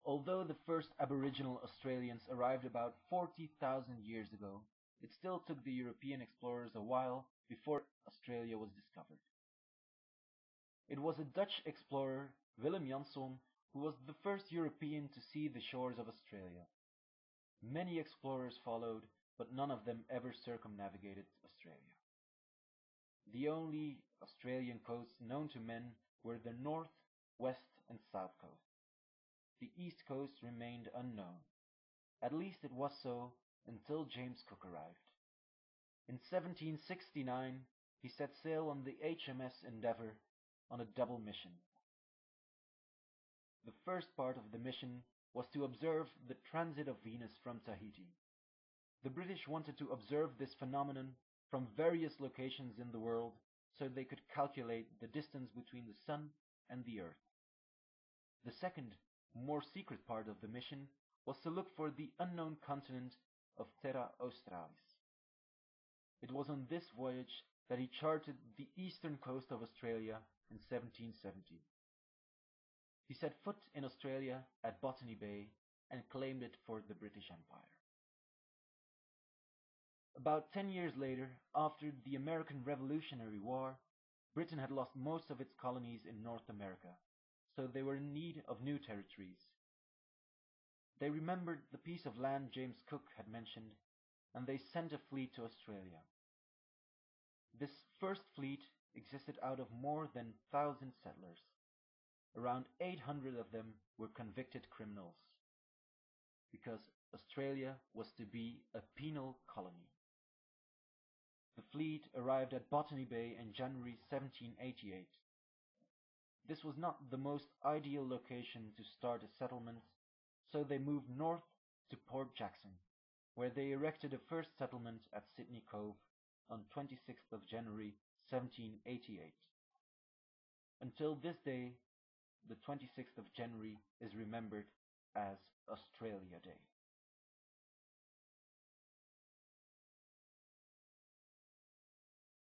Although the first Aboriginal Australians arrived about 40,000 years ago, it still took the European explorers a while before Australia was discovered. It was a Dutch explorer, Willem Jansson, who was the first European to see the shores of Australia. Many explorers followed, but none of them ever circumnavigated Australia. The only Australian coasts known to men were the north, west, and south coast. The east coast remained unknown. At least it was so until James Cook arrived. In 1769, he set sail on the HMS Endeavour on a double mission. The first part of the mission was to observe the transit of Venus from Tahiti. The British wanted to observe this phenomenon from various locations in the world so they could calculate the distance between the Sun and the Earth. The second, more secret part of the mission was to look for the unknown continent of Terra Australis. It was on this voyage that he charted the eastern coast of Australia in 1770. He set foot in Australia at Botany Bay and claimed it for the British Empire. About 10 years later, after the American Revolutionary War, Britain had lost most of its colonies in North America, so they were in need of new territories. They remembered the piece of land James Cook had mentioned, and they sent a fleet to Australia. This first fleet existed out of more than 1,000 settlers. Around 800 of them were convicted criminals, because Australia was to be a penal colony. The fleet arrived at Botany Bay in January 1788. This was not the most ideal location to start a settlement, so they moved north to Port Jackson, where they erected a first settlement at Sydney Cove on 26th of January 1788. Until this day, the 26th of January is remembered as Australia Day.